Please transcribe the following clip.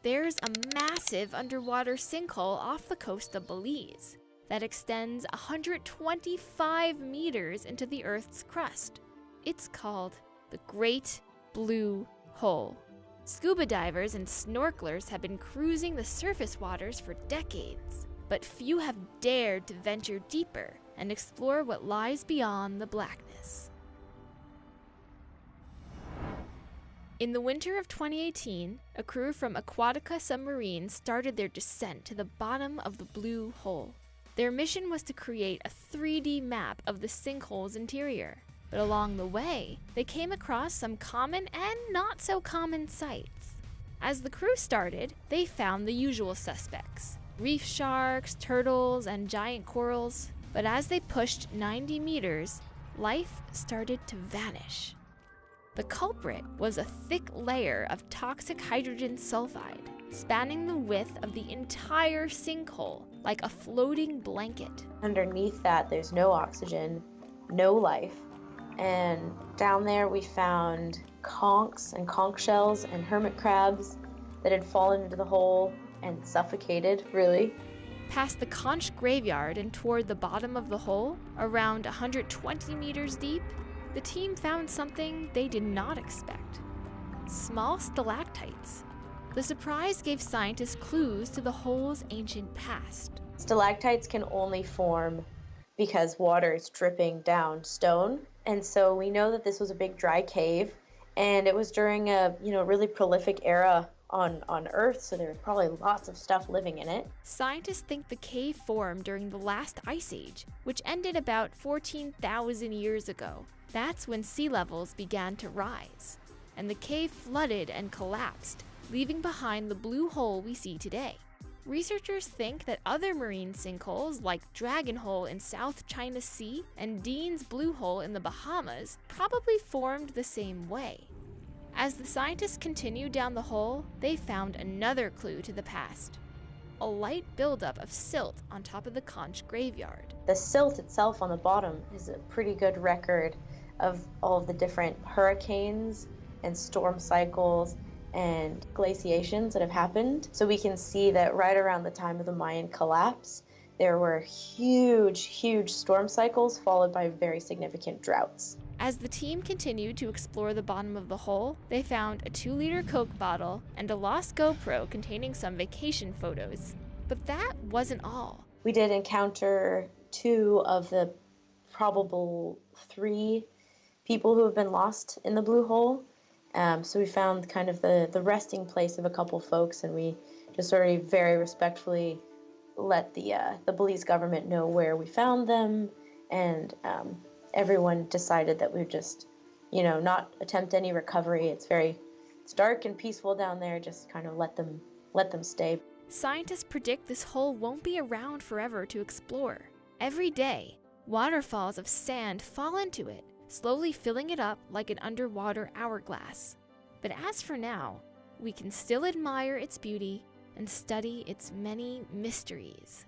There's a massive underwater sinkhole off the coast of Belize that extends 125 meters into the Earth's crust. It's called the Great Blue Hole. Scuba divers and snorkelers have been cruising the surface waters for decades, but few have dared to venture deeper and explore what lies beyond the blackness. In the winter of 2018, a crew from Aquatica Submarines started their descent to the bottom of the Blue Hole. Their mission was to create a 3D map of the sinkhole's interior. But along the way, they came across some common and not so common sights. As the crew started, they found the usual suspects: reef sharks, turtles, and giant corals. But as they pushed 90 meters, life started to vanish. The culprit was a thick layer of toxic hydrogen sulfide, spanning the width of the entire sinkhole like a floating blanket. Underneath that, there's no oxygen, no life. And down there we found conchs and conch shells and hermit crabs that had fallen into the hole and suffocated, really. Past the conch graveyard and toward the bottom of the hole, around 120 meters deep, the team found something they did not expect: small stalactites. The surprise gave scientists clues to the hole's ancient past. Stalactites can only form because water is dripping down stone. And so we know that this was a big dry cave, and it was during a really prolific era on Earth, so there was probably lots of stuff living in it. Scientists think the cave formed during the last ice age, which ended about 14,000 years ago. That's when sea levels began to rise, and the cave flooded and collapsed, leaving behind the blue hole we see today. Researchers think that other marine sinkholes like Dragon Hole in South China Sea and Dean's Blue Hole in the Bahamas probably formed the same way. As the scientists continued down the hole, they found another clue to the past: a light buildup of silt on top of the conch graveyard. The silt itself on the bottom is a pretty good record of all of the different hurricanes and storm cycles and glaciations that have happened. So we can see that right around the time of the Mayan collapse, there were huge storm cycles followed by very significant droughts. As the team continued to explore the bottom of the hole, they found a 2-liter Coke bottle and a lost GoPro containing some vacation photos. But that wasn't all. We did encounter 2 of the probable 3 people who have been lost in the Blue Hole. So we found kind of the resting place of a couple folks, and we just sort of very respectfully let the Belize government know where we found them, and everyone decided that we'd just, not attempt any recovery. It's dark and peaceful down there. Just kind of let them stay. Scientists predict this hole won't be around forever to explore. Every day, waterfalls of sand fall into it, slowly filling it up like an underwater hourglass. But as for now, we can still admire its beauty and study its many mysteries.